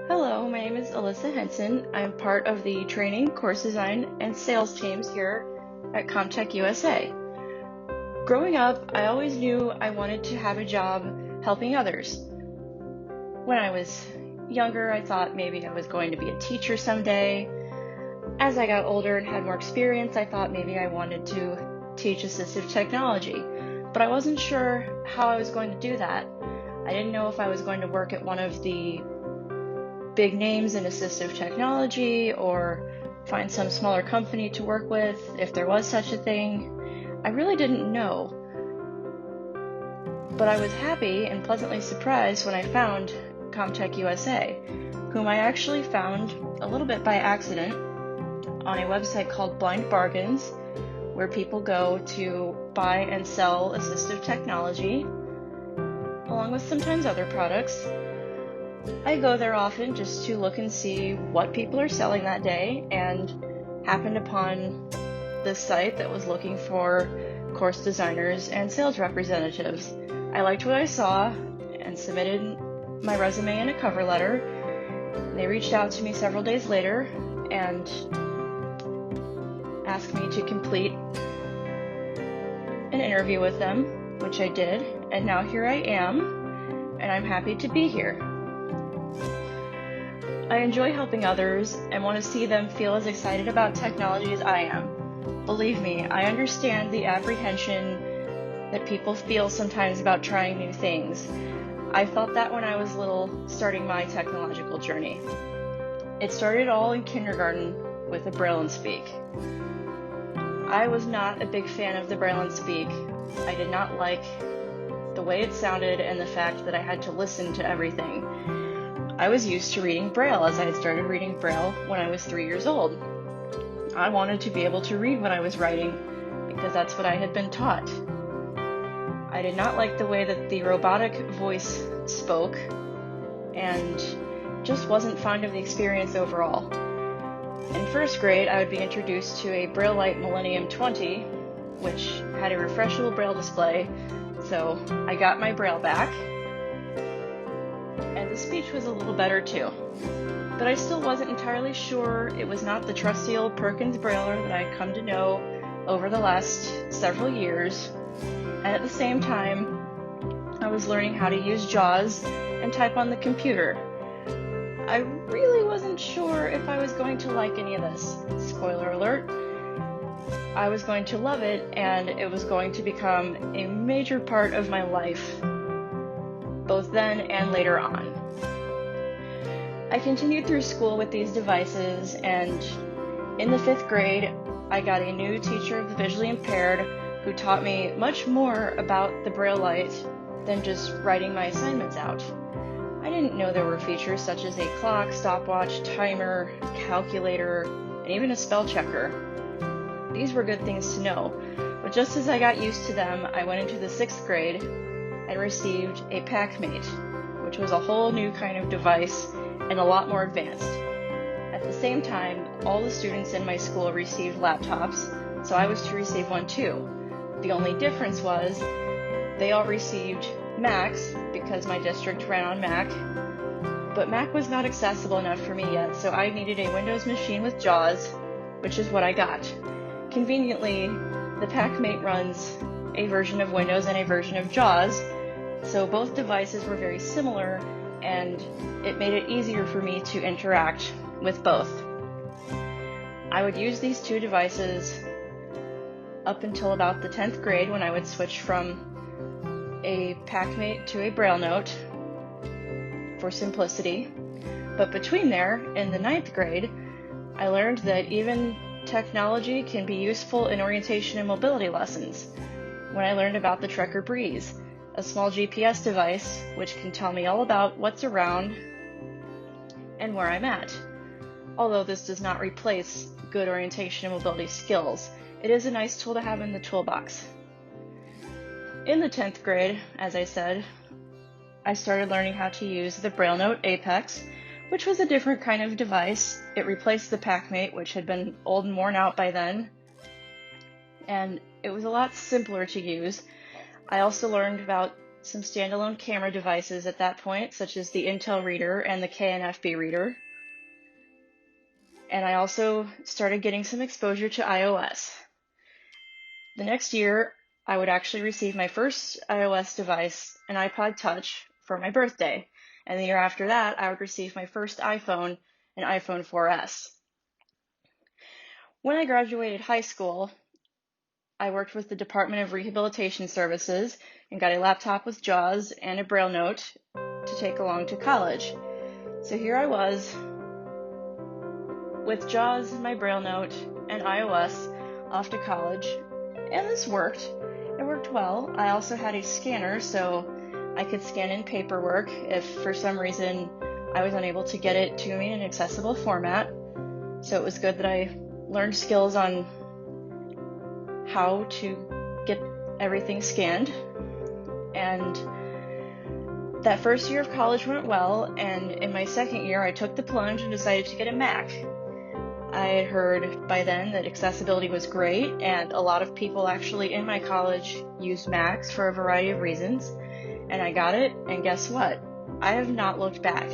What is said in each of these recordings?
Hello, my name is Alyssa Henson. I'm part of the training, course design, and sales teams here at Commtech USA. Growing up, I always knew I wanted to have a job helping others. When I was younger, I thought maybe I was going to be a teacher someday. As I got older and had more experience, I thought maybe I wanted to teach assistive technology, but I wasn't sure how I was going to do that. I didn't know if I was going to work at one of the big names in assistive technology or find some smaller company to work with, if there was such a thing. I really didn't know. But I was happy and pleasantly surprised when I found Commtech USA, whom I actually found a little bit by accident on a website called Blind Bargains, where people go to buy and sell assistive technology, along with sometimes other products. I go there often just to look and see what people are selling that day, and happened upon this site that was looking for course designers and sales representatives. I liked what I saw and submitted my resume and a cover letter. They reached out to me several days later and asked me to complete an interview with them, which I did, and now here I am, and I'm happy to be here. I enjoy helping others and want to see them feel as excited about technology as I am. Believe me, I understand the apprehension that people feel sometimes about trying new things. I felt that when I was little, starting my technological journey. It started all in kindergarten with a Braille and Speak. I was not a big fan of the Braille and Speak. I did not like the way it sounded and the fact that I had to listen to everything. I was used to reading Braille, as I had started reading Braille when I was 3 years old. I wanted to be able to read what I was writing because that's what I had been taught. I did not like the way that the robotic voice spoke and just wasn't fond of the experience overall. In first grade, I would be introduced to a Braille Light Millennium 20, which had a refreshable Braille display, so I got my Braille back. And the speech was a little better too. But I still wasn't entirely sure it was not the trusty old Perkins Brailler that I'd come to know over the last several years. And at the same time, I was learning how to use JAWS and type on the computer. I really wasn't sure if I was going to like any of this. Spoiler alert. I was going to love it, and it was going to become a major part of my life, both then and later on. I continued through school with these devices, and in the 5th grade, I got a new teacher of the visually impaired who taught me much more about the Braille Light than just writing my assignments out. I didn't know there were features such as a clock, stopwatch, timer, calculator, and even a spell checker. These were good things to know, but just as I got used to them, I went into the 6th grade and received a PackMate, which was a whole new kind of device and a lot more advanced. At the same time, all the students in my school received laptops, so I was to receive one too. The only difference was they all received Macs because my district ran on Mac, but Mac was not accessible enough for me yet, so I needed a Windows machine with JAWS, which is what I got. Conveniently, the PackMate runs a version of Windows and a version of JAWS, so both devices were very similar, and it made it easier for me to interact with both. I would use these two devices up until about the 10th grade, when I would switch from a PackMate to a Braille Note for simplicity. But between there, in the 9th grade, I learned that even technology can be useful in orientation and mobility lessons, when I learned about the Trekker Breeze, a small GPS device which can tell me all about what's around and where I'm at. Although this does not replace good orientation and mobility skills, it is a nice tool to have in the toolbox. In the 10th grade, as I said, I started learning how to use the Braille Note Apex, which was a different kind of device. It replaced the PackMate, which had been old and worn out by then, and it was a lot simpler to use. I also learned about some standalone camera devices at that point, such as the Intel reader and the KNFB reader. And I also started getting some exposure to iOS. The next year, I would actually receive my first iOS device, an iPod Touch, for my birthday. And the year after that, I would receive my first iPhone, an iPhone 4S. When I graduated high school, I worked with the Department of Rehabilitation Services and got a laptop with JAWS and a Braille note to take along to college. So here I was with JAWS, my Braille note, and iOS off to college, and this worked. It worked well. I also had a scanner, so I could scan in paperwork if for some reason I was unable to get it to me in an accessible format. So it was good that I learned skills on how to get everything scanned. And that first year of college went well, and in my second year I took the plunge and decided to get a Mac. I had heard by then that accessibility was great, and a lot of people actually in my college used Macs for a variety of reasons, and I got it, and guess what? I have not looked back.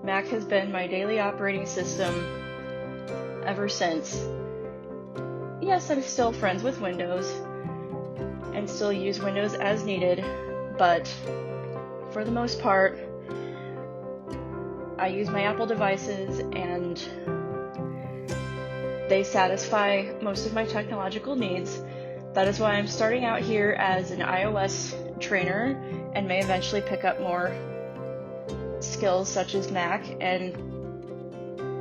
Mac has been my daily operating system ever since. Yes, I'm still friends with Windows, and still use Windows as needed, but for the most part, I use my Apple devices, and they satisfy most of my technological needs. That is why I'm starting out here as an iOS trainer and may eventually pick up more skills such as Mac and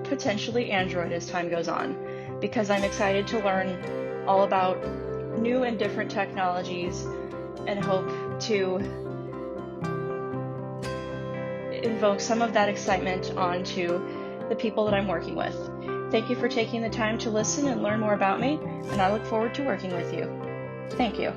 potentially Android as time goes on, because I'm excited to learn all about new and different technologies and hope to invoke some of that excitement onto the people that I'm working with. Thank you for taking the time to listen and learn more about me, and I look forward to working with you. Thank you.